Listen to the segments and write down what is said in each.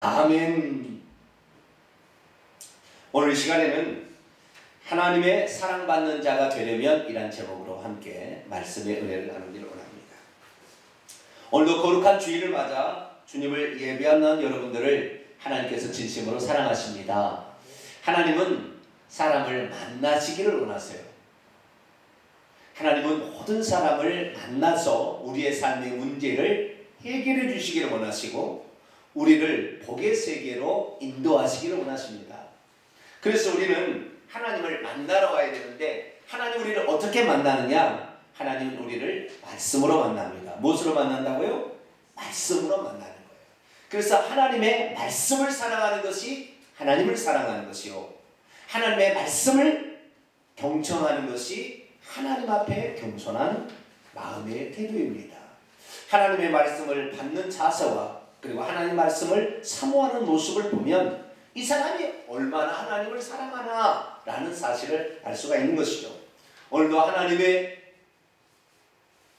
아멘. 오늘 시간에는 하나님의 사랑받는 자가 되려면 이란 제목으로 함께 말씀의 은혜를 나누기를 원합니다. 오늘도 거룩한 주일을 맞아 주님을 예배하는 여러분들을 하나님께서 진심으로 사랑하십니다. 하나님은 사람을 만나시기를 원하세요. 하나님은 모든 사람을 만나서 우리의 삶의 문제를 해결해 주시기를 원하시고 우리를 복의 세계로 인도하시기를 원하십니다. 그래서 우리는 하나님을 만나러 와야 되는데 하나님 우리를 어떻게 만나느냐? 하나님은 우리를 말씀으로 만납니다. 무엇으로 만난다고요? 말씀으로 만나는 거예요. 그래서 하나님의 말씀을 사랑하는 것이 하나님을 사랑하는 것이요, 하나님의 말씀을 경청하는 것이 하나님 앞에 겸손한 마음의 태도입니다. 하나님의 말씀을 받는 자세와 그리고 하나님의 말씀을 사모하는 모습을 보면 이 사람이 얼마나 하나님을 사랑하나 라는 사실을 알 수가 있는 것이죠. 오늘도 하나님의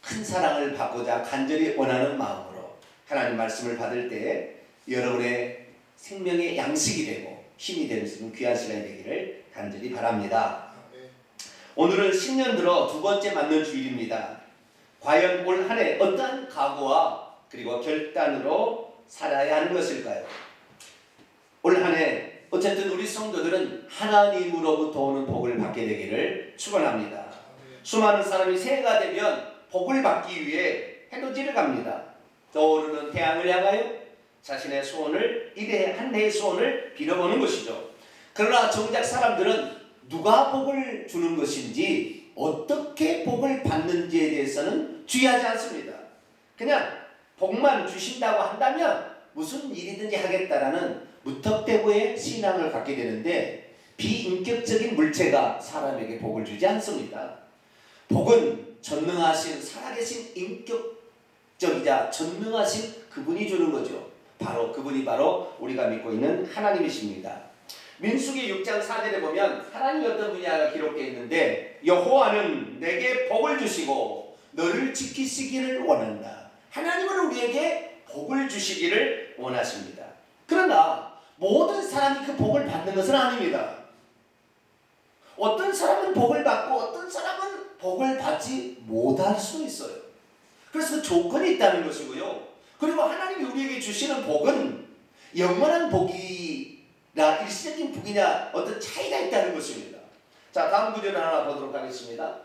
큰 사랑을 받고자 간절히 원하는 마음으로 하나님 말씀을 받을 때 여러분의 생명의 양식이 되고 힘이 될 수 있는 귀한 시간이 되기를 간절히 바랍니다. 오늘은 신년 들어 두 번째 맞는 주일입니다. 과연 올 한 해 어떠한 각오와 그리고 결단으로 살아야 하는 것일까요? 올 한 해 어쨌든 우리 성도들은 하나님으로부터 오는 복을 받게 되기를 축원합니다. 수많은 사람이 새해가 되면 복을 받기 위해 해돋이를 갑니다. 떠오르는 태양을 향하여 자신의 소원을 한 해의 소원을 빌어보는 것이죠. 그러나 정작 사람들은 누가 복을 주는 것인지 어떻게 복을 받는지에 대해서는 주의하지 않습니다. 그냥 복만 주신다고 한다면 무슨 일이든지 하겠다라는 무턱대고의 신앙을 갖게 되는데 비인격적인 물체가 사람에게 복을 주지 않습니다. 복은 전능하신 살아계신 인격적이자 전능하신 그분이 주는 거죠. 그분이 바로 우리가 믿고 있는 하나님이십니다. 민수기 6장 4절에 보면 하나님이 어떤 분야가 기록되어 있는데 여호와는 내게 복을 주시고 너를 지키시기를 원한다. 하나님은 우리에게 복을 주시기를 원하십니다. 그러나 모든 사람이 그 복을 받는 것은 아닙니다. 어떤 사람은 복을 받고 어떤 사람은 복을 받지 못할 수 있어요. 그래서 그 조건이 있다는 것이고요. 그리고 하나님이 우리에게 주시는 복은 영원한 복이나 일시적인 복이냐 어떤 차이가 있다는 것입니다. 자, 다음 구절을 하나 보도록 하겠습니다.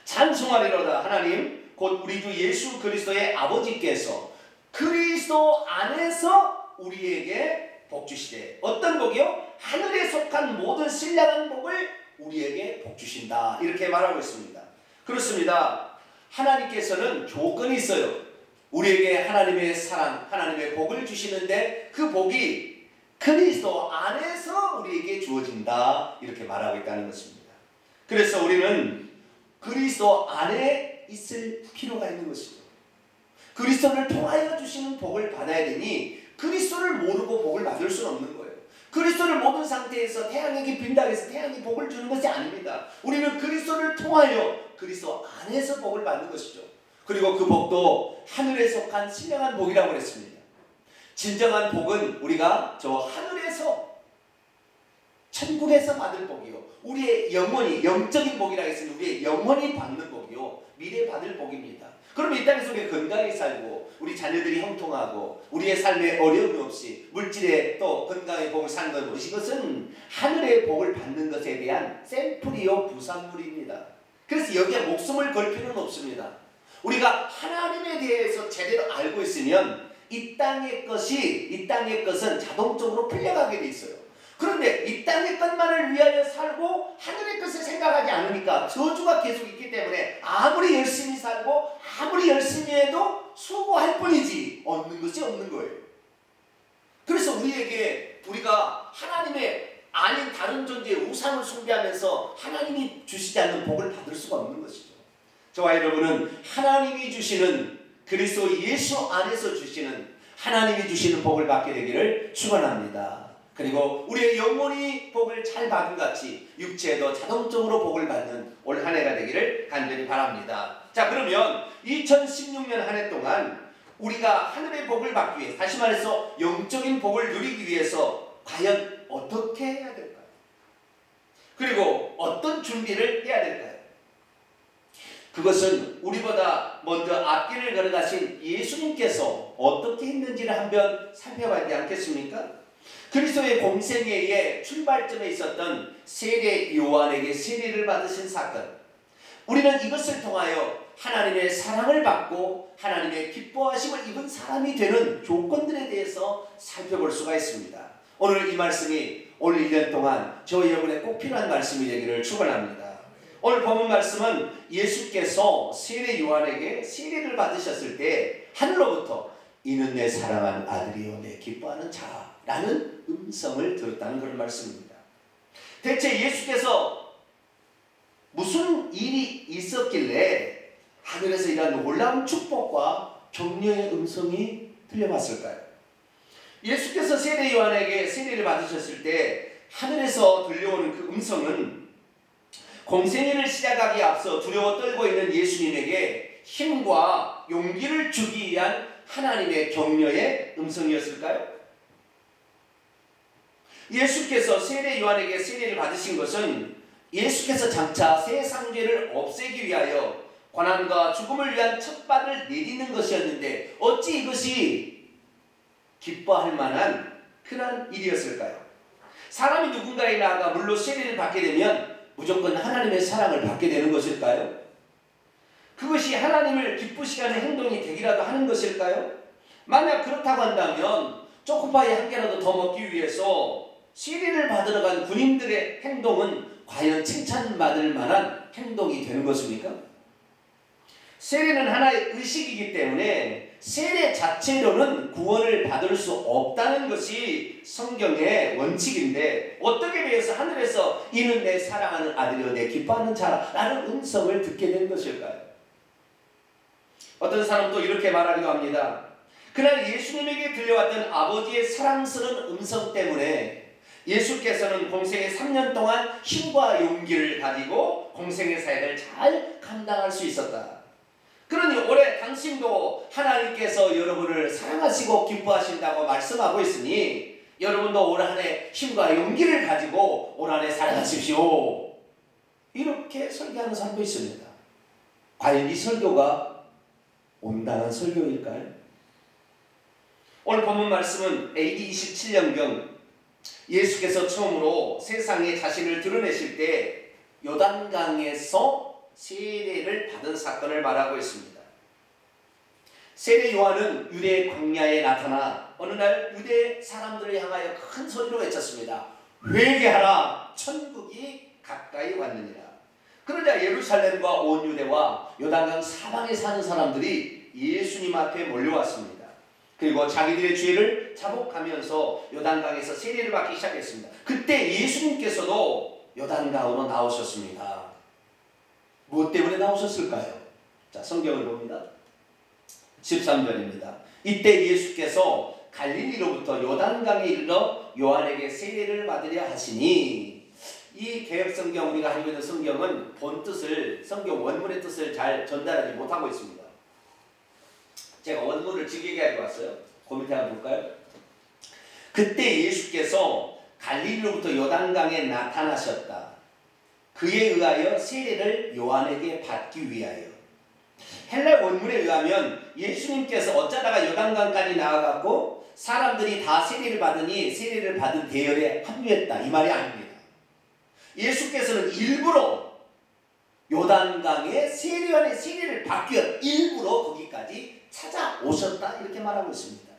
찬송하리로다. 하나님 곧 우리 주 예수 그리스도의 아버지께서 그리스도 안에서 우리에게 복 주시되 어떤 복이요? 하늘에 속한 모든 신령한 복을 우리에게 복 주신다. 이렇게 말하고 있습니다. 그렇습니다. 하나님께서는 조건이 있어요. 우리에게 하나님의 사랑, 하나님의 복을 주시는데 그 복이 그리스도 안에서 우리에게 주어진다. 이렇게 말하고 있다는 것입니다. 그래서 우리는 그리스도 안에 있을 필요가 있는 것이죠. 그리스도를 통하여 주시는 복을 받아야 되니 그리스도를 모르고 복을 받을 수는 없는 거예요. 그리스도를 모르는 상태에서 태양에게 빈다고 해서 태양이 복을 주는 것이 아닙니다. 우리는 그리스도를 통하여 그리스도 안에서 복을 받는 것이죠. 그리고 그 복도 하늘에 속한 신령한 복이라고 했습니다. 진정한 복은 우리가 저 하늘에서 천국에서 받을 복이요, 우리의 영혼이 영적인 복이라고 했으니 우리의 영혼이 받는 복이요, 미래 받을 복입니다. 그럼 이 땅 속에 건강히 살고 우리 자녀들이 형통하고 우리의 삶에 어려움이 없이 물질에 또 건강의 복을 사는 것, 이것은 하늘의 복을 받는 것에 대한 샘플이요 부산물입니다. 그래서 여기에 목숨을 걸 필요는 없습니다. 우리가 하나님에 대해서 제대로 알고 있으면 이 땅의 것은 자동적으로 풀려가게 돼 있어요. 그런데 이 땅의 것만을 위하여 살고 하늘의 것을 생각하지 않으니까 저주가 계속 있기 때문에 아무리 열심히 살고 아무리 열심히 해도 수고할 뿐이지 얻는 것이 없는 거예요. 그래서 우리가 하나님의 아닌 다른 존재의 우상을 숭배하면서 하나님이 주시지 않는 복을 받을 수가 없는 것이죠. 저와 여러분은 하나님이 주시는 그리스도 예수 안에서 주시는 하나님이 주시는 복을 받게 되기를 축원합니다. 그리고 우리의 영혼이 복을 잘 받은 같이 육체도 자동적으로 복을 받는 올 한 해가 되기를 간절히 바랍니다. 자, 그러면 2016년 한 해 동안 우리가 하늘의 복을 받기 위해, 다시 말해서 영적인 복을 누리기 위해서 과연 어떻게 해야 될까요? 그리고 어떤 준비를 해야 될까요? 그것은 우리보다 먼저 앞길을 걸어가신 예수님께서 어떻게 했는지를 한번 살펴봐야 되지 않겠습니까? 그리스도의 공생애의 출발점에 있었던 세례 요한에게 세례를 받으신 사건, 우리는 이것을 통하여 하나님의 사랑을 받고 하나님의 기뻐하심을 입은 사람이 되는 조건들에 대해서 살펴볼 수가 있습니다. 오늘 이 말씀이 올 1년 동안 저희 여러분의 꼭 필요한 말씀이 되기를 축원합니다. 오늘 본문 말씀은 예수께서 세례 요한에게 세례를 받으셨을 때 하늘로부터 이는 내 사랑하는 아들이요 내 기뻐하는 자라는 음성을 들었다는 그런 말씀입니다. 대체 예수께서 무슨 일이 있었길래 하늘에서 이런 놀라운 축복과 격려의 음성이 들려왔을까요? 예수께서 세례 요한에게 세례를 받으셨을 때 하늘에서 들려오는 그 음성은 공생애를 시작하기에 앞서 두려워 떨고 있는 예수님에게 힘과 용기를 주기 위한 하나님의 격려의 음성이었을까요? 예수께서 세례 요한에게 세례를 받으신 것은 예수께서 장차 세상 죄를 없애기 위하여 고난과 죽음을 위한 첫 발을 내딛는 것이었는데 어찌 이것이 기뻐할 만한 그런 일이었을까요? 사람이 누군가에 나아가 물로 세례를 받게 되면 무조건 하나님의 사랑을 받게 되는 것일까요? 그것이 하나님을 기쁘시게 하는 행동이 되기라도 하는 것일까요? 만약 그렇다고 한다면 초코파이 한 개라도 더 먹기 위해서 세례를 받으러 간 군인들의 행동은 과연 칭찬받을 만한 행동이 되는 것입니까? 세례는 하나의 의식이기 때문에 세례 자체로는 구원을 받을 수 없다는 것이 성경의 원칙인데 어떻게 되어서 하늘에서 이는 내 사랑하는 아들이요 내 기뻐하는 자라는 음성을 듣게 된 것일까요? 어떤 사람도 이렇게 말하기도 합니다. 그날 예수님에게 들려왔던 아버지의 사랑스러운 음성 때문에 예수께서는 공생의 3년 동안 힘과 용기를 가지고 공생의 사역을 잘 감당할 수 있었다. 그러니 올해 당신도 하나님께서 여러분을 사랑하시고 기뻐하신다고 말씀하고 있으니 여러분도 올 한 해 힘과 용기를 가지고 올 한 해 살아가십시오. 이렇게 설교하는 사람도 있습니다. 과연 이 설교가 온당한 설교일까요? 오늘 본문 말씀은 AD 27년경 예수께서 처음으로 세상에 자신을 드러내실 때 요단강에서 세례를 받은 사건을 말하고 있습니다. 세례 요한은 유대 광야에 나타나 어느 날 유대 사람들을 향하여 큰 소리로 외쳤습니다. 회개하라 천국이 가까이 왔느니라. 그러자 예루살렘과 온 유대와 요단강 사방에 사는 사람들이 예수님 앞에 몰려왔습니다. 그리고 자기들의 죄를 자복하면서 요단강에서 세례를 받기 시작했습니다. 그때 예수님께서도 요단강으로 나오셨습니다. 무엇 때문에 나오셨을까요? 자, 성경을 봅니다. 13절입니다. 이때 예수께서 갈릴리로부터 요단강에 이르러 요한에게 세례를 받으려 하시니, 이 개혁성경 우리가 알고 있는 성경은 본 뜻을, 성경 원문의 뜻을 잘 전달하지 못하고 있습니다. 제가 원문을 직역해 가지고 왔어요. 그 밑에 한번 볼까요? 그때 예수께서 갈릴리로부터 요단강에 나타나셨다. 그에 의하여 세례를 요한에게 받기 위하여. 헬라 원문에 의하면 예수님께서 어쩌다가 요단강까지 나아갔고 사람들이 다 세례를 받으니 세례를 받은 대열에 합류했다, 이 말이 아닙니다. 예수께서는 일부러 요단강에 세례요한의 세례를 받기 위해 일부러 거기까지 찾아오셨다, 이렇게 말하고 있습니다.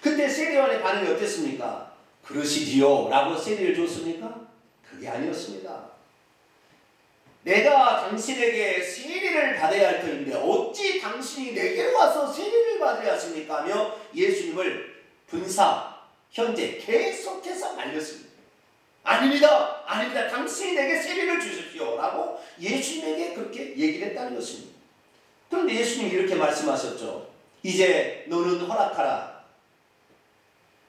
그때 세례요한의 반응이 어땠습니까? 그러시지요 라고 세례를 줬습니까? 그게 아니었습니다. 내가 당신에게 세례를 받아야 할 터인데 어찌 당신이 내게로 와서 세례를 받으려 하십니까? 하며 예수님을 분사, 현재 계속해서 말렸습니다. 아닙니다. 아닙니다. 당신이 내게 세례를 주십시오 라고 예수님에게 그렇게 얘기를 했다는 것입니다. 그런데 예수님이 이렇게 말씀하셨죠. 이제 너는 허락하라.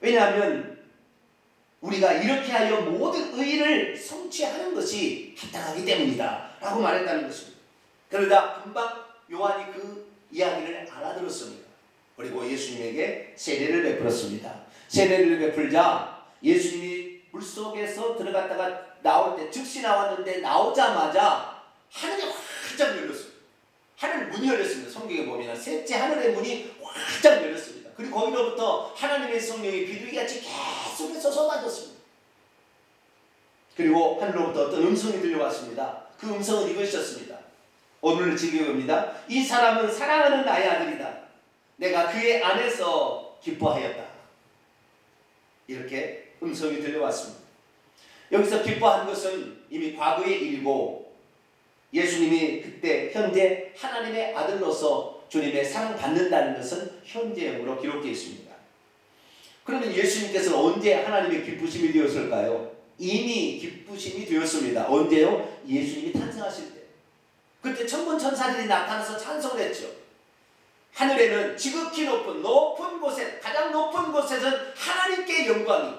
왜냐하면 우리가 이렇게 하여 모든 의를 성취하는 것이 합당하기 때문이다 라고 말했다는 것입니다. 그러다 금방 요한이 그 이야기를 알아들었습니다. 그리고 예수님에게 세례를 베풀었습니다. 세례를 베풀자 예수님이 물속에서 들어갔다가 나올 때 즉시 나왔는데 나오자마자 하늘이 활짝 열렸습니다. 하늘 문이 열렸습니다. 성경에 보면 셋째 하늘의 문이 활짝 열렸습니다. 그리고 거기로부터 하나님의 성령이 비둘기같이 계속해서 쏟아졌습니다. 그리고 하늘로부터 어떤 음성이 들려왔습니다. 그 음성은 이것이었습니다. 오늘 즐겨봅니다. 이 사람은 사랑하는 나의 아들이다. 내가 그의 안에서 기뻐하였다. 이렇게 음성이 들려왔습니다. 여기서 기뻐한 것은 이미 과거의 일이고 예수님이 그때 현재 하나님의 아들로서 주님의 사랑받는다는 것은 현재형으로 기록되어 있습니다. 그러면 예수님께서는 언제 하나님의 기쁘심이 되었을까요? 이미 기쁘심이 되었습니다. 언제요? 예수님이 탄생하실 때. 그때 천군천사들이 나타나서 찬송을 했죠. 하늘에는 지극히 높은 곳에 가장 높은 곳에서는 하나님께 영광이,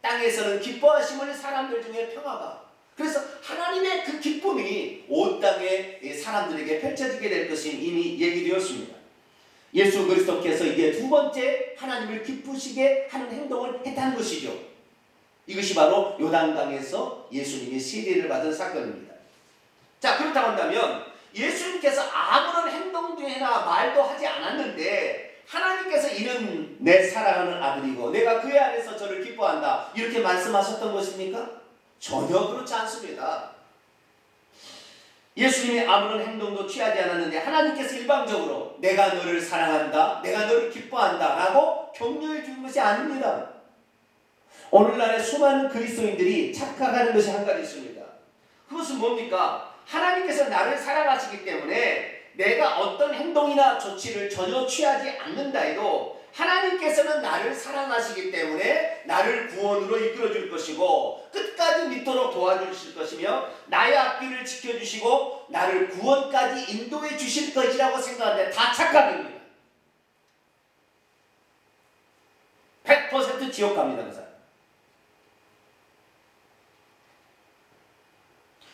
땅에서는 기뻐하심을 사람들 중에 평화가. 그래서 하나님의 그 기쁨이 온 땅의 사람들에게 펼쳐지게 될 것이 이미 얘기되었습니다. 예수 그리스도께서 이제 두 번째 하나님을 기쁘시게 하는 행동을 했다는 것이죠. 이것이 바로 요단강에서 예수님이 세례를 받은 사건입니다. 자, 그렇다고 한다면 예수님께서 아무런 행동이나 말도 하지 않았는데 하나님께서 이는 내 사랑하는 아들이고 내가 그의 안에서 저를 기뻐한다 이렇게 말씀하셨던 것입니까? 전혀 그렇지 않습니다. 예수님이 아무런 행동도 취하지 않았는데 하나님께서 일방적으로 내가 너를 사랑한다, 내가 너를 기뻐한다 라고 격려해 준 것이 아닙니다. 오늘날의 수많은 그리스도인들이 착각하는 것이 한 가지 있습니다. 그것은 뭡니까? 하나님께서 나를 사랑하시기 때문에 내가 어떤 행동이나 조치를 전혀 취하지 않는다 해도 하나님께서는 나를 사랑하시기 때문에 나를 구원으로 이끌어 줄 것이고 끝까지 믿도록 도와주실 것이며 나의 앞길을 지켜주시고 나를 구원까지 인도해 주실 것이라고 생각하는데 다 착각입니다. 100% 지옥 갑니다. 그 사람.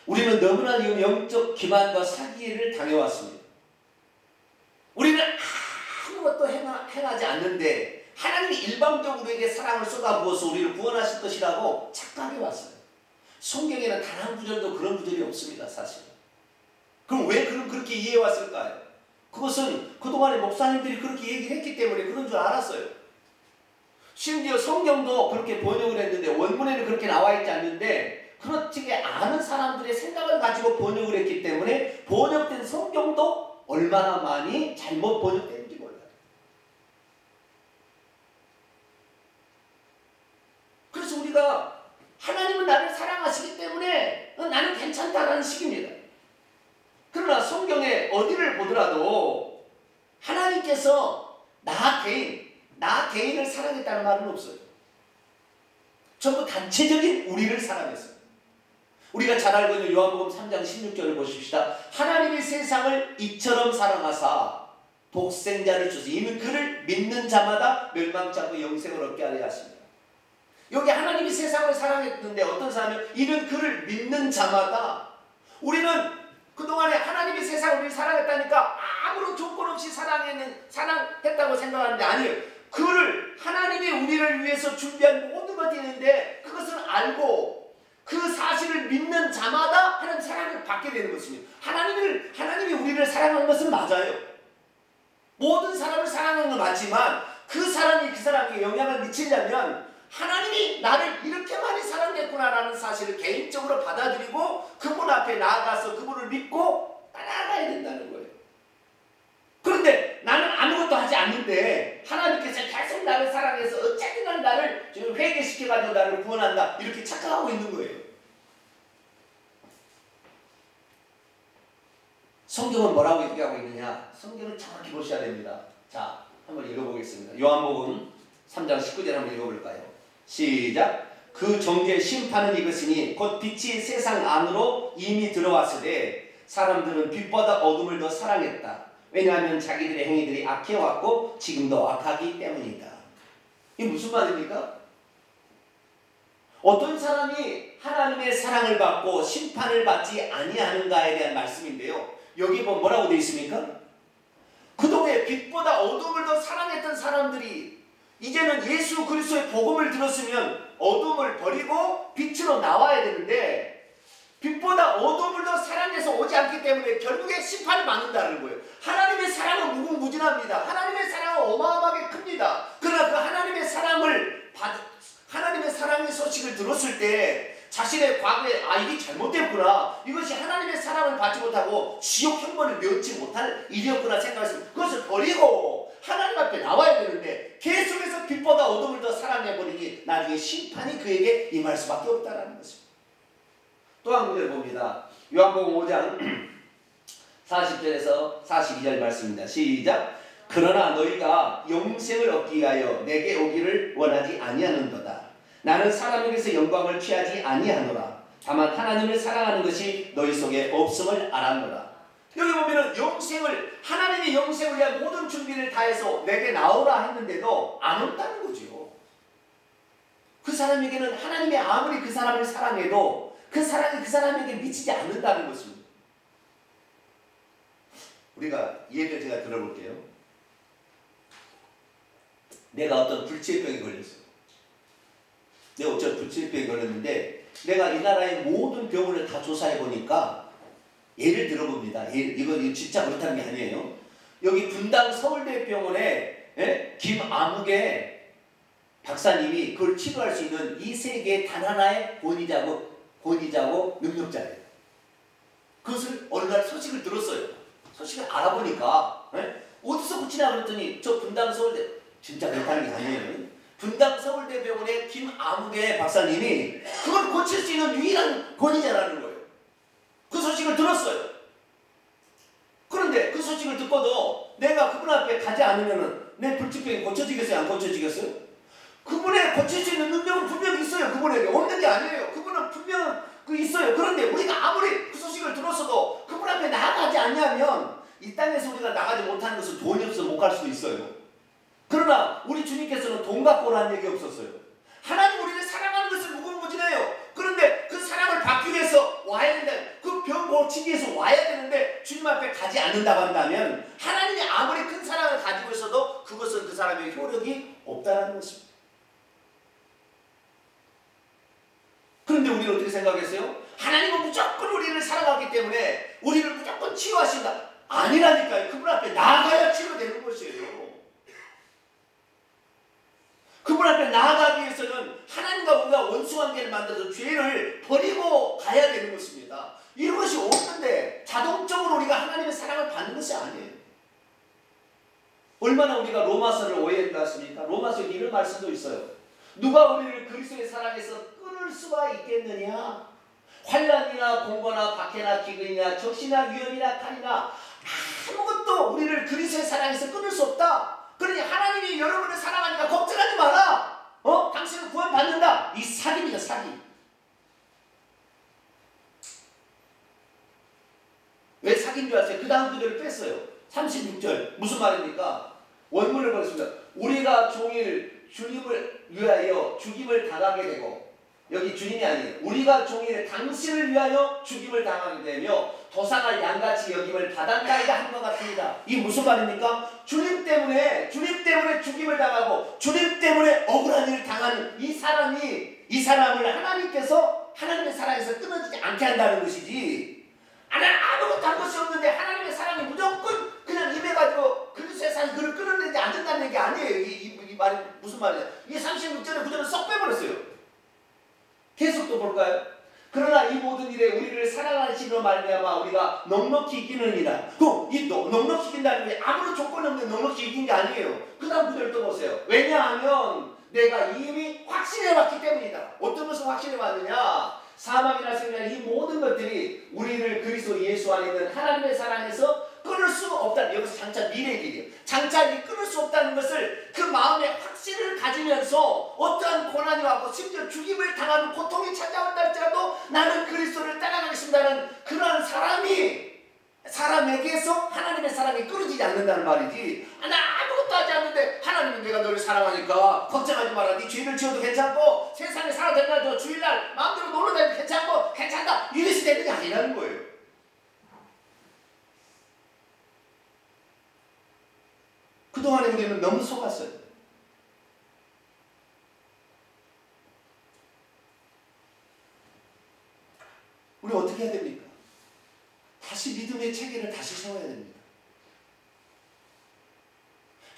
우리는 너무나 이 영적 기만과 사기를 당해왔습니다. 우리는 아무것도 행하지 않는데 하나님이 일방적으로에게 사랑을 쏟아부어서 우리를 구원하실 것이라고 착각해왔어요. 성경에는 단 한 구절도 그런 구절이 없습니다. 사실. 그럼 왜 그렇게 이해해왔을까요? 그것은 그동안에 목사님들이 그렇게 얘기를 했기 때문에 그런 줄 알았어요. 심지어 성경도 그렇게 번역을 했는데 원문에는 그렇게 나와 있지 않는데 그렇게 아는 사람들의 생각을 가지고 번역을 했기 때문에 번역된 성경도 얼마나 많이 잘못 번역되는지 몰라요. 그래서 우리가 하나님은 나를 사랑하시기 때문에 나는 괜찮다라는 식입니다. 그러나 성경에 어디를 보더라도 하나님께서 나 개인을 사랑했다는 말은 없어요. 전부 단체적인 우리를 사랑했어요. 우리가 잘 알고 있는 요한복음 3장 16절을 보십시다. 하나님이 세상을 이처럼 사랑하사 독생자를 주사 이는 그를 믿는 자마다 멸망치 않고 영생을 얻게 하려 하십니다. 여기 하나님이 세상을 사랑했는데 어떤 사람은 이는 그를 믿는 자마다 우리는 그동안에 하나님이 세상을 사랑했다니까 아무런 조건 없이 사랑했다고 생각하는데 아니에요. 그를 하나님이 우리를 위해서 준비한 모든 것이 있는데 그것을 알고 그 사실을 믿는 자마다 하나님 사랑을 받게 되는 것입니다. 하나님이 우리를 사랑하는 것은 맞아요. 모든 사람을 사랑하는 건 맞지만 그 사람에게 영향을 미치려면 하나님이 나를 이렇게 많이 사랑했구나라는 사실을 개인적으로 받아들이고 그분 앞에 나아가서 그분을 믿고 따라가야 된다는 거예요. 그런데 나는 아무것도 하지 않는데 하나님께서 계속 나를 사랑해서 어쨌든 나를 지금 회개시켜가지고 나를 구원한다 이렇게 착각하고 있는 거예요. 성경은 뭐라고 얘기하고 있느냐? 성경을 정확히 보셔야 됩니다. 자, 한번 읽어보겠습니다. 요한복음 3장 19절 한번 읽어볼까요? 시작. 그 정죄 심판은 이것이니 곧 빛이 세상 안으로 이미 들어왔으되 사람들은 빛보다 어둠을 더 사랑했다. 왜냐하면 자기들의 행위들이 악해왔고 지금도 악하기 때문이다. 이게 무슨 말입니까? 어떤 사람이 하나님의 사랑을 받고 심판을 받지 아니하는가에 대한 말씀인데요. 여기 뭐라고 되어 있습니까? 그동안 빛보다 어둠을 더 사랑했던 사람들이 이제는 예수 그리스도의 복음을 들었으면 어둠을 버리고 빛으로 나와야 되는데 빛보다 어둠을 더 사랑해서 오지 않기 때문에 결국에 심판을 받는다는 거예요. 하나님의 사랑은 무궁무진합니다. 하나님의 사랑은 어마어마하게 큽니다. 그러나 그 하나님의 사랑의 소식을 들었을 때 자신의 과거에 이게 잘못됐구나, 이것이 하나님의 사랑을 받지 못하고 지옥 형벌을 면치 못할 일이었구나 생각했으면 그것을 버리고 하나님 앞에 나와야 되는데 계속해서 빛보다 어둠을 더 사랑해버리니 나중에 심판이 그에게 임할 수밖에 없다는 것입니다. 또 한 구절 봅니다. 요한복음 5장 40절에서 42절 말씀입니다. 시작. 그러나 너희가 영생을 얻기 위하여 내게 오기를 원하지 아니하는도다. 나는 사람에게서 영광을 취하지 아니하노라. 다만 하나님을 사랑하는 것이 너희 속에 없음을 알았노라. 여기 보면은 하나님이 영생을 위한 모든 준비를 다해서 내게 나오라 했는데도 안 온다는 거죠. 그 사람에게는 하나님이 아무리 그 사람을 사랑해도 그 사랑이 그 사람에게 미치지 않는다는 것입니다. 우리가 예를 제가 들어볼게요. 내가 어떤 불치병에 걸렸어요. 내가 어떤 불치병에 걸렸는데 내가 이 나라의 모든 병원을 다 조사해 보니까 예를 들어봅니다. 이건 진짜 그렇다는 게 아니에요. 여기 분당 서울대병원에 김아무개 박사님이 그걸 치료할 수 있는 이 세계의 단 하나의 권위자고 능력자예요. 그것을 어느 날 소식을 들었어요. 소식을 알아보니까 어디서 고치냐 그랬더니 저 분당 서울대, 진짜 그렇다는 게 아니에요. 분당 서울대병원의 김아무개 박사님이 그걸 고칠 수 있는 유일한 권위자라는 거예요. 그 소식을 들었어요. 그런데 그 소식을 듣고도 내가 그분 앞에 가지 않으면 내 불치병이 고쳐지겠어요? 안 고쳐지겠어요? 그분의 고칠 수 있는 능력은 분명히 있어요. 그분에게 없는 게 아니에요. 그분은 분명 있어요. 그런데 우리가 아무리 그 소식을 들었어도 그분 앞에 나아가지 않냐면 이 땅에서 우리가 나가지 못하는 것은 돈이 없어서 못 갈 수도 있어요. 그러나 우리 주님께서는 돈 갖고 오라는 얘기 없었어요. 하나님 우리를 사랑하는 것은 무궁무진해요. 그런데 그 사랑을 받기 위해서 와야 된다. 그 병 고치기 위해서 와야 되는데 주님 앞에 가지 않는다고 한다면 하나님이 아무리 큰 사랑을 가지고 있어도 그것은 그 사람의 효력이 없다는 것입니다. 그런데 우리는 어떻게 생각했어요? 하나님은 무조건 우리를 사랑하기 때문에 우리를 무조건 치유하신다. 아니라니까요. 그분 앞에 나아가야 치유되는 것이에요. 그분 앞에 나아가기 위해서는 하나님과 우리가 원수관계를 만들어서 죄를 버리고 가야 되는 것입니다. 이런 것이 없는데 자동적으로 우리가 하나님의 사랑을 받는 것이 아니에요. 얼마나 우리가 로마서를 오해한 것 같습니까? 로마서에 이런 말씀도 있어요. 누가 우리를 그리스도의 사랑에서 끊을 수가 있겠느냐? 환난이나 공고나 박해나 기근이나 적시나 위험이나 칼이나 아무것도 우리를 그리스도의 사랑에서 끊을 수 없다. 그러니 하나님이 여러분을 사랑하니까 걱정하지 마라. 당신은 구원받는다. 이 사기입니다. 사기. 왜 사기인 줄 아세요? 그 다음 구절을 뺐어요. 36절 무슨 말입니까? 원문을 보겠습니다. 우리가 종일 주님을 위하여 죽임을 당하게 되고, 여기 주님이 아니에요. 우리가 종일 당신을 위하여 죽임을 당하게 되며 도상할 양같이 여김을 받았나이다 한 것 같습니다. 이게 무슨 말입니까? 주님 때문에 죽임을 당하고 주님 때문에 억울한 일을 당하는 이 사람을 하나님께서 하나님의 사랑에서 끊어지지 않게 한다는 것이지, 아무것도 한 것이 없는데 하나님의 사랑이 무조건 그냥 임해가지고 그리스도의 사랑이 그를 끊어내지 않는다는 게 아니에요. 이 말이 무슨 말이냐? 이 36절의 구절을 썩 빼버렸어요. 계속 또 볼까요? 그러나 이 모든 일에 우리를 사랑하시는 말미암아 우리가 넉넉히 이기느니라. 이 넉넉히 이긴다는 게 아무런 조건 없는 넉넉히 이긴 게 아니에요. 그 다음 구절 또 보세요. 왜냐하면 내가 이미 확신해왔기 때문이다. 어떤 것을 확신해왔느냐? 사망이나 생명이나 이 모든 것들이 우리를 그리스도 예수 안에 있는 하나님의 사랑에서 끊을 수 없다는, 여기서 장차 미래의 일이에요. 장차 이 끊을 수 없다는 것을 그 마음의 확신을 가지면서 어떠한 고난이 왔고 심지어 죽임을 당하는 고통이 찾아온다 할지라도 나는 그리스도를 따라가겠습니다는 그러한 사람에게서 하나님의 사랑이 끊어지지 않는다는 말이지, 나 아무것도 하지 않는데 하나님은 내가 너를 사랑하니까 걱정하지 마라. 네 죄를 지어도 괜찮고 세상에 살아도 괜찮고 주일날 마음대로 놀러 다녀도 괜찮고 괜찮다 이것이 되는 게 아니라는 거예요. 그동안에 우리는 너무 속았어요. 우리 어떻게 해야 됩니까? 다시 믿음의 체계를 다시 세워야 됩니다.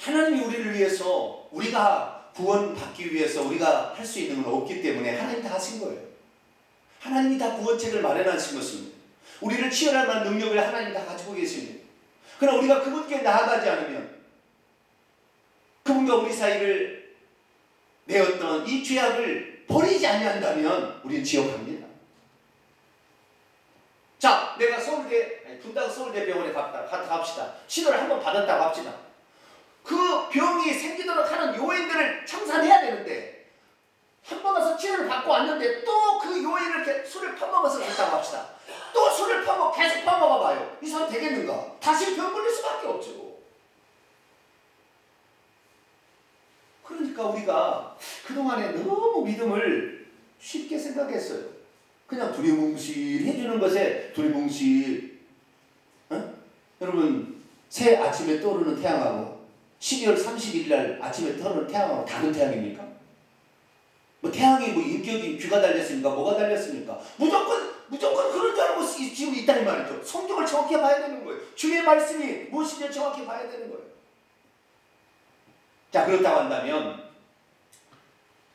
하나님이 우리를 위해서, 우리가 구원받기 위해서 우리가 할 수 있는 건 없기 때문에 하나님이 다 하신 거예요. 하나님이 다 구원책을 마련하신 것입니다. 우리를 치열할 만한 능력을 하나님이 다 가지고 계십니다. 그러나 우리가 그분께 나아가지 않으면, 그분과 우리 사이를 내었던 이 죄악을 버리지 아니한다면 우리는 지옥 갑니다. 자, 내가 분당 서울대병원에 갑시다. 치료를 한번 받았다고 합시다. 그 병이 생기도록 하는 요인들을 청산해야 되는데, 한 번 가서 치료를 받고 왔는데 또 그 요인을 이렇게 술을 퍼먹어서 갔다고 합시다. 또 술을 계속 퍼먹어봐요. 이 사람 되겠는가? 다시 병 걸릴 수밖에 없죠. 그러니까 우리가 그동안에 너무 믿음을 쉽게 생각했어요. 그냥 두리뭉실 해주는 것에 두리뭉실. 여러분, 새 아침에 떠오르는 태양하고 12월 31일 날 아침에 떠오르는 태양하고 다른 태양입니까? 뭐 태양이 뭐 인격이 귀가 달렸습니까? 뭐가 달렸습니까? 무조건 그런 줄 알고 지금 있다는 말이죠. 성경을 정확히 봐야 되는 거예요. 주의 말씀이 무엇인지 정확히 봐야 되는 거예요. 자, 그렇다고 한다면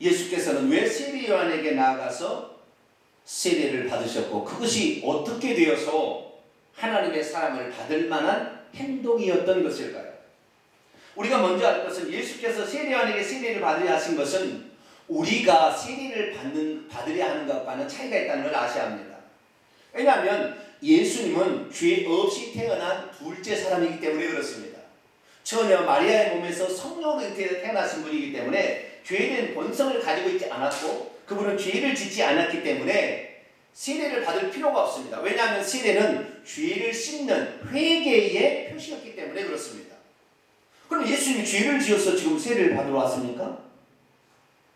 예수께서는 왜 세례 요한에게 나아가서 세례를 받으셨고, 그것이 어떻게 되어서 하나님의 사랑을 받을 만한 행동이었던 것일까요? 우리가 먼저 알 것은, 예수께서 세례 요한에게 세례를 받으려 하신 것은 우리가 세례를 받으려 하는 것과는 차이가 있다는 걸 아셔야 합니다. 왜냐하면 예수님은 죄 없이 태어난 둘째 사람이기 때문에 그렇습니다. 처녀 마리아의 몸에서 성령으로 태어나신 분이기 때문에 죄된 본성을 가지고 있지 않았고, 그분은 죄를 짓지 않았기 때문에 세례를 받을 필요가 없습니다. 왜냐하면 세례는 죄를 씻는 회개의 표시였기 때문에 그렇습니다. 그럼 예수님이 죄를 지어서 지금 세례를 받으러 왔습니까?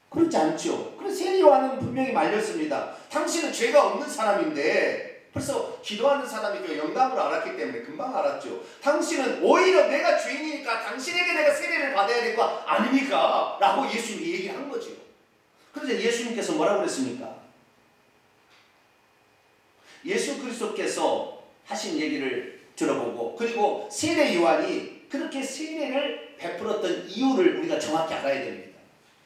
그렇지 않죠. 그래서 세례 요한은 분명히 말렸습니다. 당신은 죄가 없는 사람인데, 벌써 기도하는 사람이 영감으로 알았기 때문에 금방 알았죠. 당신은 오히려 내가 죄인이니까 당신에게 내가 세례를 받아야 될 거 아닙니까? 라고 예수님이 얘기를 한 거죠. 그런데 예수님께서 뭐라고 그랬습니까? 예수 그리스도께서 하신 얘기를 들어보고, 그리고 세례 요한이 그렇게 세례를 베풀었던 이유를 우리가 정확히 알아야 됩니다.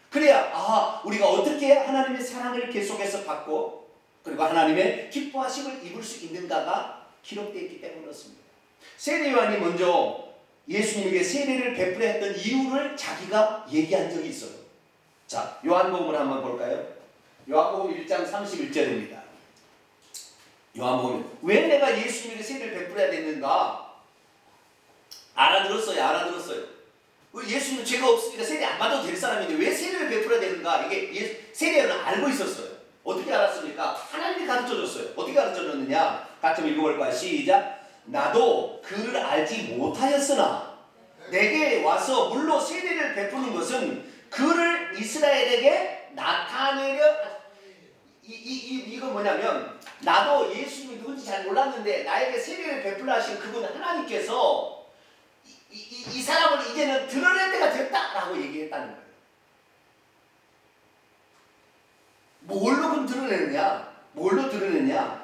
그래야 우리가 어떻게 하나님의 사랑을 계속해서 받고, 그리고 하나님의 기뻐하심을 입을 수 있는가가 기록되어 있기 때문에 그렇습니다. 세례 요한이 먼저 예수님에게 세례를 베풀어야 했던 이유를 자기가 얘기한 적이 있어요. 자, 요한복음을 한번 볼까요? 요한복음 1장 31절입니다. 요한복음, 왜 내가 예수님에게 세례를 베풀어야 됐는가? 알아들었어요. 예수님은 죄가 없으니까 세례 안 받아도 될 사람인데 왜 세례를 베풀어야 되는가? 이게 세례는 알고 있었어요. 어떻게 알았습니까? 하나님이 가르쳐줬어요. 어떻게 가르쳐줬느냐? 같이 한번 읽어볼까요? 시작. 나도 그를 알지 못하였으나 내게 와서 물로 세례를 베푸는 것은 그를 이스라엘에게 나타내려. 이건 뭐냐면, 나도 예수님이 누군지 잘 몰랐는데 나에게 세례를 베풀라 하신 그분 하나님께서 이 사람을 이제는 드러낼 때가 됐다라고 얘기했다는 거예요. 뭘로 그럼 드러내느냐?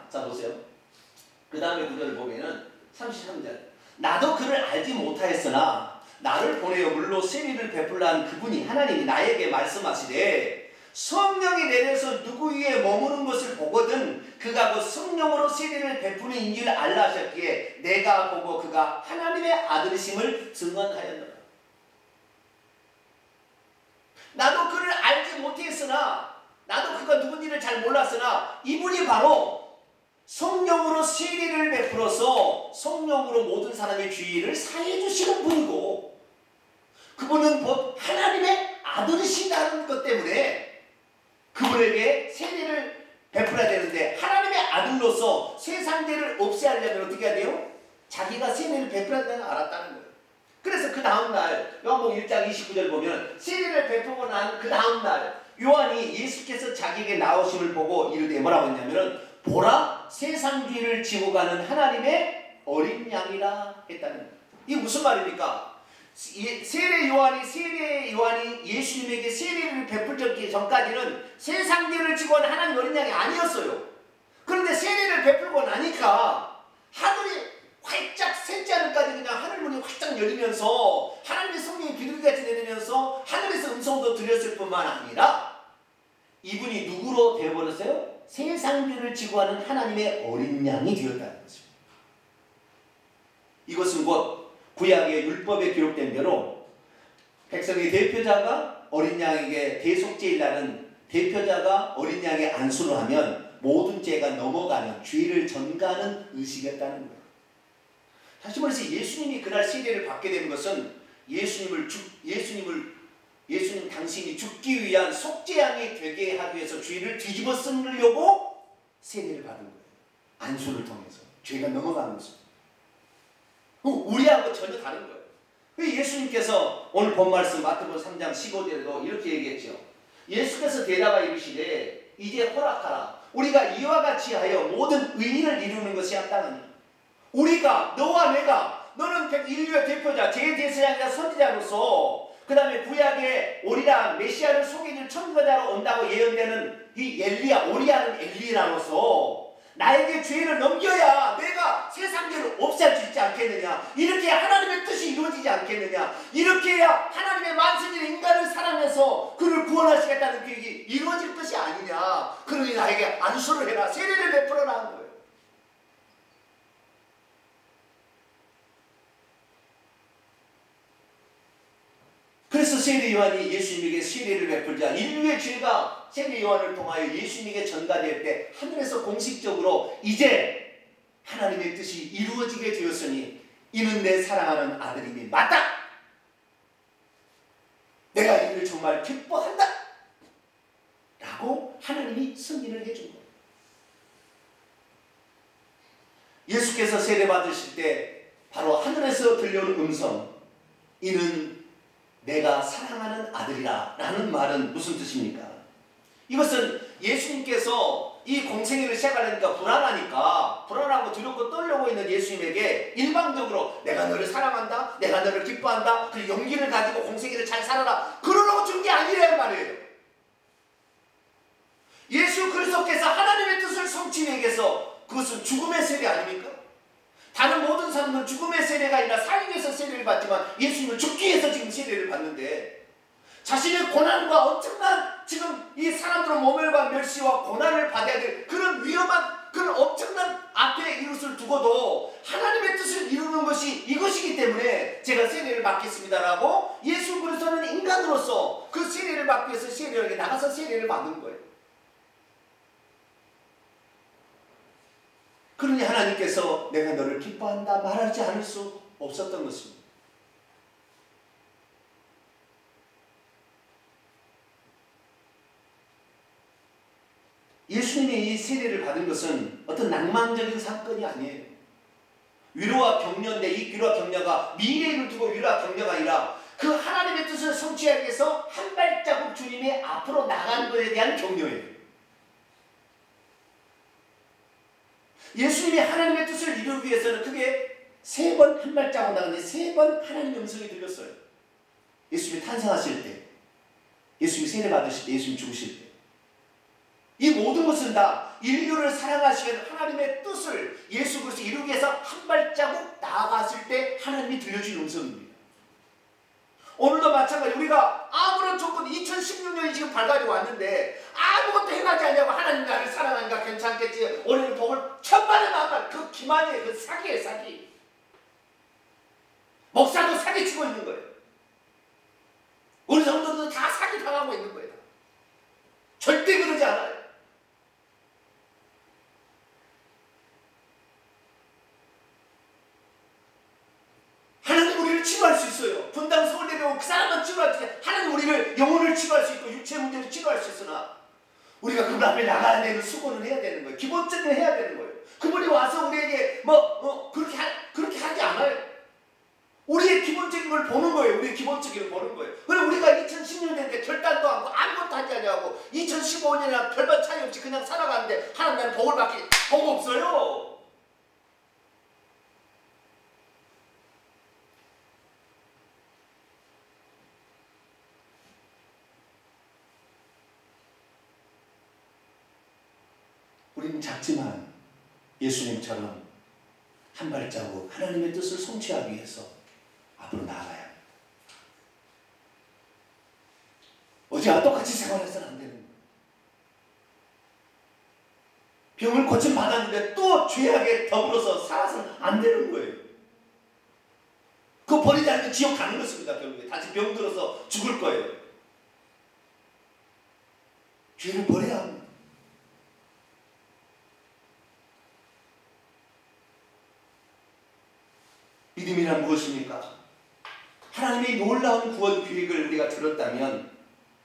자, 보세요. 그 다음에 구절을 보면은 33절. 나도 그를 알지 못하였으나 나를 보내어 물로 세례를 베풀라 한 그분이 하나님이 나에게 말씀하시되, 성령이 내려서 누구 위에 머무는 것을 보거든 그가 그 성령으로 세례를 베푸는 인줄 알라 하셨기에 내가 보고 그가 하나님의 아들이심을 증언하였노라. 나도 그를 알지 못했으나, 나도 그가 누군지를 잘 몰랐으나 이분이 바로 성령으로 세례를 베풀어서 성령으로 모든 사람의 죄를 사해 주시는 분이고, 그분은 곧 하나님의 아들이시다는 것 때문에 그분에게 세례를 베풀어야 되는데, 하나님의 아들로서 세상 죄를 없애하려면 어떻게 해야 돼요? 자기가 세례를 베풀어야 된다는 걸 알았다는 거예요. 그래서 그 다음날 요한복음 1장 29절 보면 세례를 베푸고 난 그 다음날 요한이 예수께서 자기에게 나오심을 보고 이르되 뭐라고 했냐면은, 보라 세상 죄를 지고 가는 하나님의 어린 양이라 했다는 거예요. 이게 무슨 말입니까? 세례 요한이 예수님에게 세례를 베풀기 전까지는 세상죄를 지고 온 하나님 어린 양이 아니었어요. 그런데 세례를 베풀고 나니까 하늘이 활짝 셋째 하늘까지 그냥 하늘 문이 활짝 열리면서 하나님의 성령이 비둘기같이 내리면서 하늘에서 음성도 들렸을 뿐만 아니라 이분이 누구로 되어버렸어요? 세상죄를 지고 하는 하나님의 어린 양이 되었다는 것입니다. 이것은 곧 구약의 율법에 기록된 대로 백성의 대표자가 어린 양에게 대속죄일 날은 대표자가 어린 양의 안수를 하면 모든 죄가 넘어가는 죄를 전가하는 의식이었다는 거예요. 다시 말해서 예수님이 그날 세례를 받게 되는 것은 예수님 당신이 죽기 위한 속죄양이 되게 하기 위해서 죄를 뒤집어 쓰려고 세례를 받은 거예요. 안수를 통해서 죄가 넘어가는 것입니다. 우리하고 전혀 다른 거예요. 예수님께서 오늘 본 말씀 마태복음 3장 15절에도 이렇게 얘기했죠. 예수께서 대답하 이르시되 이제 허락하라. 우리가 이와 같이 하여 모든 의인을 이루는 것이 합당하니 우리가 너와 내가 너는 인류의 대표자 제대제사장이자 선지자로서 그 다음에 구약의 오리랑 메시아를 속이는 천거자로 온다고 예언되는 이 엘리야 오리아는 엘리야로서 나에게 죄를 넘겨야 내가 세상죄를 없앨 수 있지 않겠느냐. 이렇게 해야 하나님의 뜻이 이루어지지 않겠느냐. 이렇게 해야 하나님의 만성인 인간을 사랑해서 그를 구원하시겠다는 계획이 이루어질 것이 아니냐. 그러니 나에게 안수를 해라. 세례를 베풀어라 한 거예요. 그래서 세례 요한이 예수님에게 세례를 베풀자 인류의 죄가 세례 요한을 통하여 예수님에게 전가될 때 하늘에서 공식적으로 이제 하나님의 뜻이 이루어지게 되었으니 이는 내 사랑하는 아들임이 맞다. 내가 이를 정말 기뻐한다. 라고 하나님이 승인을 해준 거예요. 예수께서 세례 받으실 때 바로 하늘에서 들려오는 음성 이는 내가 사랑하는 아들이라 라는 말은 무슨 뜻입니까? 이것은 예수님께서 이 공생애를 시작하려니까 불안하고 두렵고 떨려고 있는 예수님에게 일방적으로 내가 너를 사랑한다, 내가 너를 기뻐한다, 그 용기를 가지고 공생애를 잘 살아라 그러려고 준 게 아니라는 말이에요. 예수 그리스도께서 하나님의 뜻을 성취하기 위해서 그것은 죽음의 세례 아닙니까? 다른 모든 사람은 죽음의 세례가 아니라 살기 위해서 세례를 받지만 예수님은 죽기 위해서 지금 세례를 받는데 자신의 고난과 엄청난 지금 이 사람들의 모멸과 멸시와 고난을 받아야 될 그런 위험한 그런 엄청난 앞에 이것을 두고도 하나님의 뜻을 이루는 것이 이것이기 때문에 제가 세례를 받겠습니다라고 예수 그리스도는 인간으로서 그 세례를 받기 위해서 세례에게 나가서 세례를 받는 거예요. 그러니 하나님께서 내가 너를 기뻐한다 말하지 않을 수 없었던 것입니다. 예수님이 이 세례를 받은 것은 어떤 낭만적인 사건이 아니에요. 위로와 격려인데 이 위로와 격려가 미래를 두고 위로와 격려가 아니라 그 하나님의 뜻을 성취하기 위해서 한 발자국 주님의 앞으로 나간 것에 대한 격려예요. 예수님이 하나님의 뜻을 이루기 위해서는 그게 3번 한 발자국 나갔는데 3번 하나님의 음성이 들렸어요. 예수님이 탄생하실 때, 예수님이 세례 받으실 때, 예수님이 죽으실 때. 이 모든 것은 다 인류를 사랑하시는 하나님의 뜻을 예수 그리스도 이루기 위해서 한 발자국 나아갔을 때 하나님이 들려주는 음성입니다. 오늘도 마찬가지 우리가 아무런 조건 2016년이 지금 밝아지고 왔는데 아무것도 해가지 않냐고 하나님 나를 사랑하니까 괜찮겠지 우리는 복을 천만에 만만 그 기만이에요. 그 사기예요. 사기. 목사도 사기치고 있는 거예요. 우리 성도들도 다 사기 당하고 있는 거예요. 절대 그러지 않아요. 하나님 우리를 치료할 수 있어요. 분당 서울대병원 그 사람만 치료할 수 있어요. 하나님 우리를 영혼을 치료할 수 있고 육체 문제도 치료할 수 있으나 우리가 그분 앞에 나가야 되는 수고는 해야 되는 거예요. 기본적으로 해야 되는 거예요. 그분이 와서 우리에게 그렇게 하지 않아요. 우리의 기본적인 걸 보는 거예요. 우리의 기본적인 걸 보는 거예요. 그럼 우리가 2016년에 결단도 않고 아무것도 하지 않냐고 2015년이랑 별반 차이 없이 그냥 살아가는데 하나님 나는 복을 받기 복 없어요. 우리는 작지만 예수님처럼 한 발자국 하나님의 뜻을 성취하기 위해서 앞으로 나아가야 합니다. 어제와 똑같이 생활해서는 안 되는 거예요. 병을 고침 받았는데 또 죄악에 더불어서 살아서는 안 되는 거예요. 그거 버리지 않으면 지옥 가는 것입니다. 결국에 다시 병 들어서 죽을 거예요. 죄를 버려야 합니다. 믿음이란 무엇입니까? 하나님의 놀라운 구원 계획을 우리가 들었다면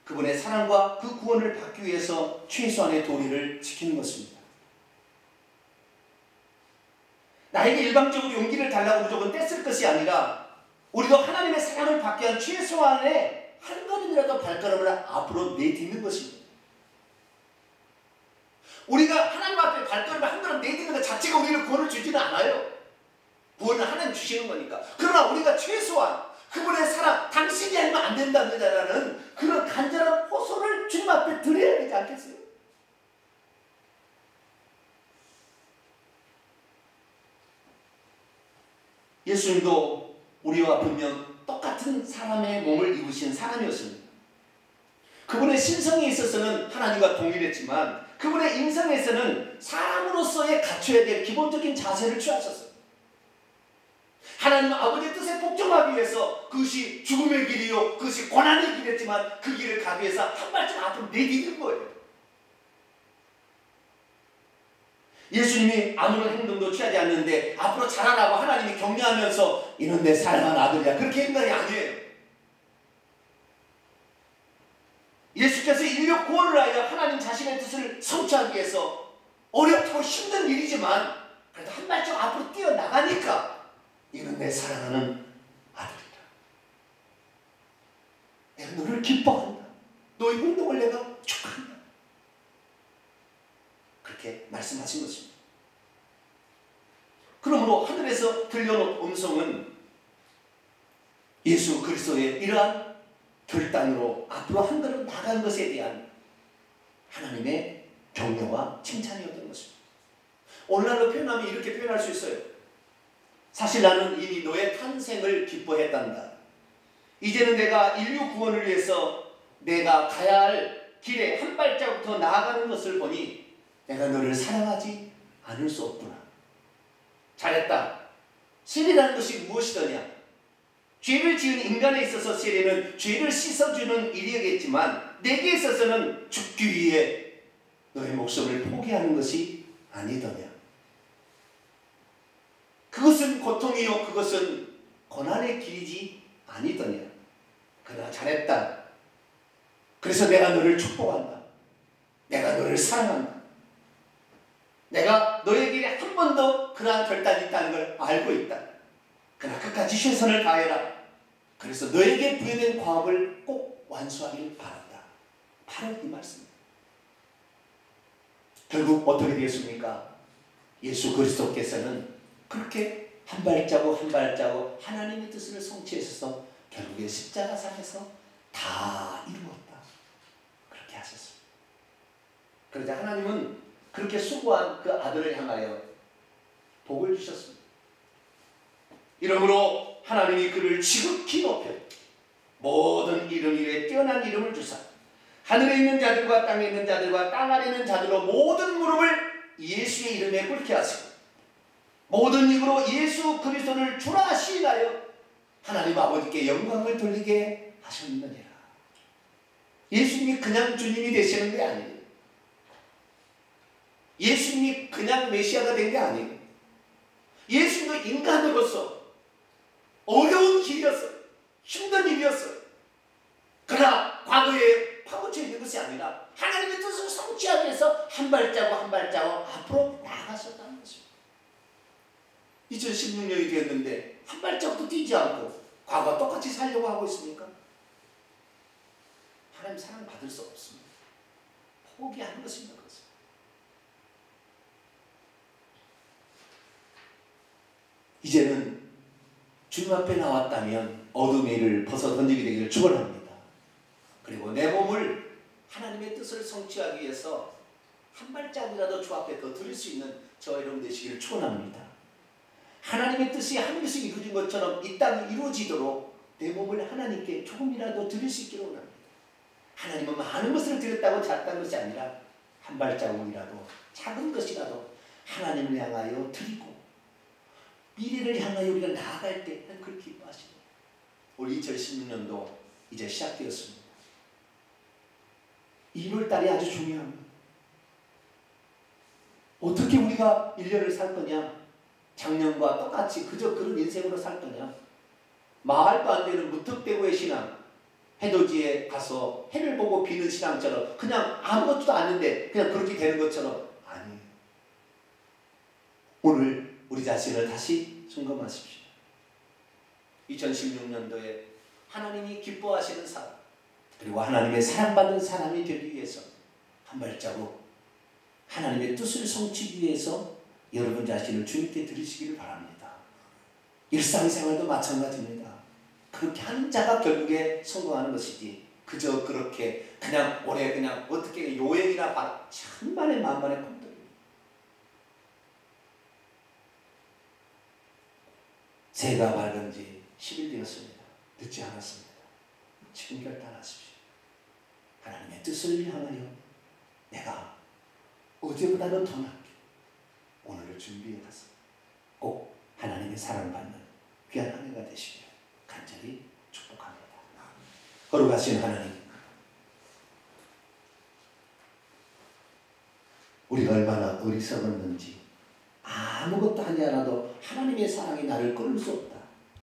그분의 사랑과 그 구원을 받기 위해서 최소한의 도리를 지키는 것입니다. 나에게 일방적으로 용기를 달라고 무조건 떼쓸 것이 아니라 우리도 하나님의 사랑을 받기 위한 최소한의 한 걸음이라도 발걸음을 앞으로 내딛는 것입니다. 우리가 하나님 앞에 발걸음을 한 걸음 내딛는 것 자체가 우리를 구원을 주지는 않아요. 구원은 하나님 주시는 거니까. 그러나 우리가 최소한 그분의 사랑, 당신이 아니면 안 된답니다라는 그런 간절한 호소를 주님 앞에 드려야 되지 않겠어요? 예수님도 우리와 분명 똑같은 사람의 몸을 입으신 사람이었습니다. 그분의 신성에 있어서는 하나님과 동일했지만 그분의 인성에서는 사람으로서의 갖춰야 될 기본적인 자세를 취하셨어요. 하나님 아버지의 뜻에 복종하기 위해서 그것이 죽음의 길이요 그것이 고난의 길이었지만 그 길을 가기 위해서 한 발짝 앞으로 내딛는 거예요. 예수님이 아무런 행동도 취하지 않는데 앞으로 자라라고 하나님이 격려하면서 이는 내 사랑하는 아들이야 그렇게 한 것이 아니에요. 예수께서 인류 구원을 위하여 하나님 자신의 뜻을 성취하기 위해서 어렵고 힘든 일이지만 그래도 한 발짝 앞으로 뛰어나가니까 이는 내 사랑하는 아들이다. 내가 너를 기뻐한다. 너의 행동을 내가 축하한다. 그렇게 말씀하신 것입니다. 그러므로 하늘에서 들려온 음성은 예수 그리스도의 이러한 결단으로 앞으로 한 걸음 나간 것에 대한 하나님의 격려와 칭찬이었던 것입니다. 오늘날로 표현하면 이렇게 표현할 수 있어요. 사실 나는 이미 너의 탄생을 기뻐했단다. 이제는 내가 인류 구원을 위해서 내가 가야 할 길에 한 발자국 더 나아가는 것을 보니 내가 너를 사랑하지 않을 수 없구나. 잘했다. 세례라는 것이 무엇이더냐? 죄를 지은 인간에 있어서 세례는 죄를 씻어주는 일이겠지만 내게 있어서는 죽기 위해 너의 목숨을 포기하는 것이 아니더냐. 그것은 고통이요 그것은 고난의 길이지 아니더냐. 그러나 잘했다. 그래서 내가 너를 축복한다. 내가 너를 사랑한다. 내가 너의 길에 한 번 더 그러한 결단이 있다는 걸 알고 있다. 그러나 끝까지 최선을 다해라. 그래서 너에게 부여된 과업을 꼭 완수하길 바란다. 바로 이 말씀입니다. 결국 어떻게 되었습니까? 예수 그리스도께서는 그렇게 한 발자국 한 발자국 하나님의 뜻을 성취하셔서 결국에 십자가상에서 다 이루었다. 그렇게 하셨습니다. 그러자 하나님은 그렇게 수고한 그 아들을 향하여 복을 주셨습니다. 이러므로 하나님이 그를 지극히 높여 모든 이름 위에 뛰어난 이름을 주사 하늘에 있는 자들과 땅에 있는 자들과 땅 아래 있는 자들로 모든 무릎을 예수의 이름에 꿇게 하시고 모든 입으로 예수 그리스도를 주라 시인하여 하나님 아버지께 영광을 돌리게 하셨느니라. 예수님이 그냥 주님이 되시는 게 아니에요. 예수님이 그냥 메시아가 된 게 아니에요. 예수님도 인간으로서 어려운 길이었어요. 힘든 일이었어요. 그러나 과거에 파묻혀 있는 것이 아니라 하나님의 뜻을 성취하기 위해서 한 발자국 한 발자국 앞으로 나아가셨다는 것입니다. 2016년이 되었는데 한 발자국도 뛰지 않고 과거와 똑같이 살려고 하고 있습니까? 하나님 사랑 받을 수 없습니다. 포기하는 것입니다. 그것은. 이제는 주님 앞에 나왔다면 어둠의 일을 벗어 던지게 되기를 축원합니다. 그리고 내 몸을 하나님의 뜻을 성취하기 위해서 한 발자국이라도 주 앞에 더 드릴 수 있는 저와 여러분 되시기를 축원합니다. 하나님의 뜻이 하늘에서 이루어진 것처럼 이 땅이 이루어지도록 내 몸을 하나님께 조금이라도 드릴 수 있기를 원합니다. 하나님은 많은 것을 드렸다고 작다는 것이 아니라 한 발자국이라도 작은 것이라도 하나님을 향하여 드리고 미래를 향하여 우리가 나아갈 때 그걸 기뻐하십니다. 올 2016년도 이제 시작되었습니다. 1월달이 아주 중요합니다. 어떻게 우리가 1년을 살 거냐? 작년과 똑같이 그저 그런 인생으로 살 거냐? 말도 안 되는 무턱대고의 신앙, 해돋이에 가서 해를 보고 비는 신앙처럼 그냥 아무것도 아닌데 그냥 그렇게 되는 것처럼 아니에요. 오늘 우리 자신을 다시 점검하십시오. 2016년도에 하나님이 기뻐하시는 사람, 그리고 하나님의 사랑받는 사람이 되기 위해서 한 발자국 하나님의 뜻을 성취하기 위해서 여러분 자신을 주님께 드리시기를 바랍니다. 일상생활도 마찬가지입니다. 그렇게 하는 자가 결국에 성공하는 것이지 그저 그렇게 그냥 올해 그냥 어떻게 요행이나 천만의 만만의 꿈들입니다. 새해가 밝은 지 10일 되었습니다. 늦지 않았습니다. 지금 결단하십시오. 하나님의 뜻을 향하여 내가 어제보다는 더 낫게 오늘을 준비해 가서 꼭 하나님의 사랑받는 귀한 한 해가 되시기를 간절히 축복합니다. 거룩하신 하나님, 우리가 얼마나 어리석었는지 아무것도 하지 않아도 하나님의 사랑이 나를 끊을 수 없다.